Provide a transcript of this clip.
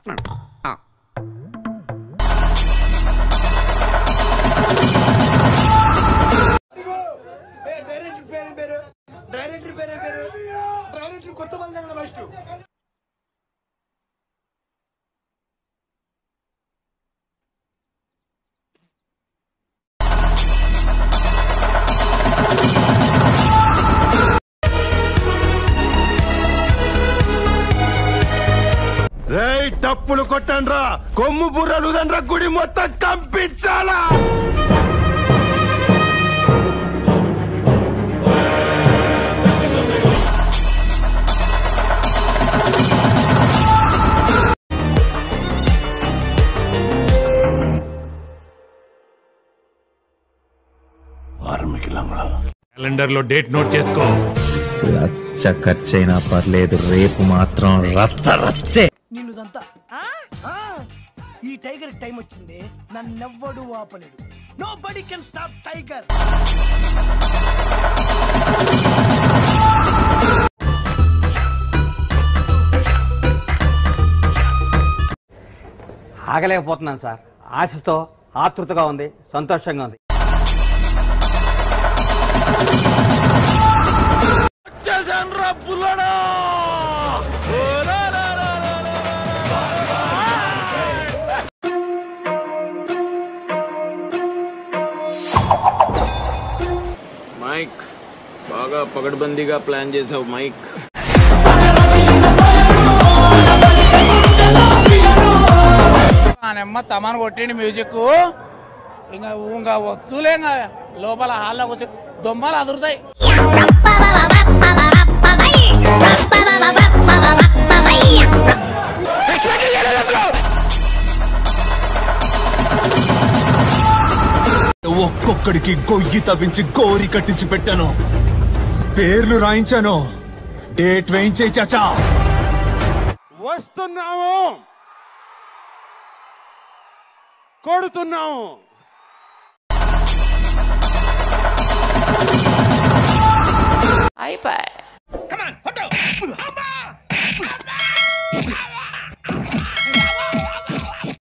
వస్తున్నాడు. కొత్త ఫస్ట్ రేయ్ టప్పులు కొట్టండ్రా, కొమ్ము బుర్రలు దండ్రా, గుడి మొత్తం కంపించాలా. క్యాలెండర్ లో డేట్ నోట్ చేసుకో. రచ్చ ఖర్చైనా పర్లేదు, రేపు మాత్రం రచ్చ రచ్చే. నిన్నుదంతా ఈ టైగర్ టైం వచ్చింది, నన్నెవ్వడు ఆపలేడు. Nobody can stop tiger. ఆగలేకపోతున్నాను సార్. ఆశతో ఆతృతగా ఉంది, సంతోషంగా ఉంది. మైక్ బాగా పగడ్బందీగా ప్లాన్ చేసావు మైక్. ఆయనమ్మ తమాను కొట్టిండి మ్యూజిక్. ఇంకా వస్తువులే లోపల హాల్లో కూర్చొని దొమ్మలు అదురుతాయి. ఒక్కొక్కడికి గొయ్యి తవ్వించి గోరి కట్టించి పెట్టాను, పేర్లు రాయించాను, డేట్ వేయించే చాచా. వస్తున్నాము, కొడుతున్నాము.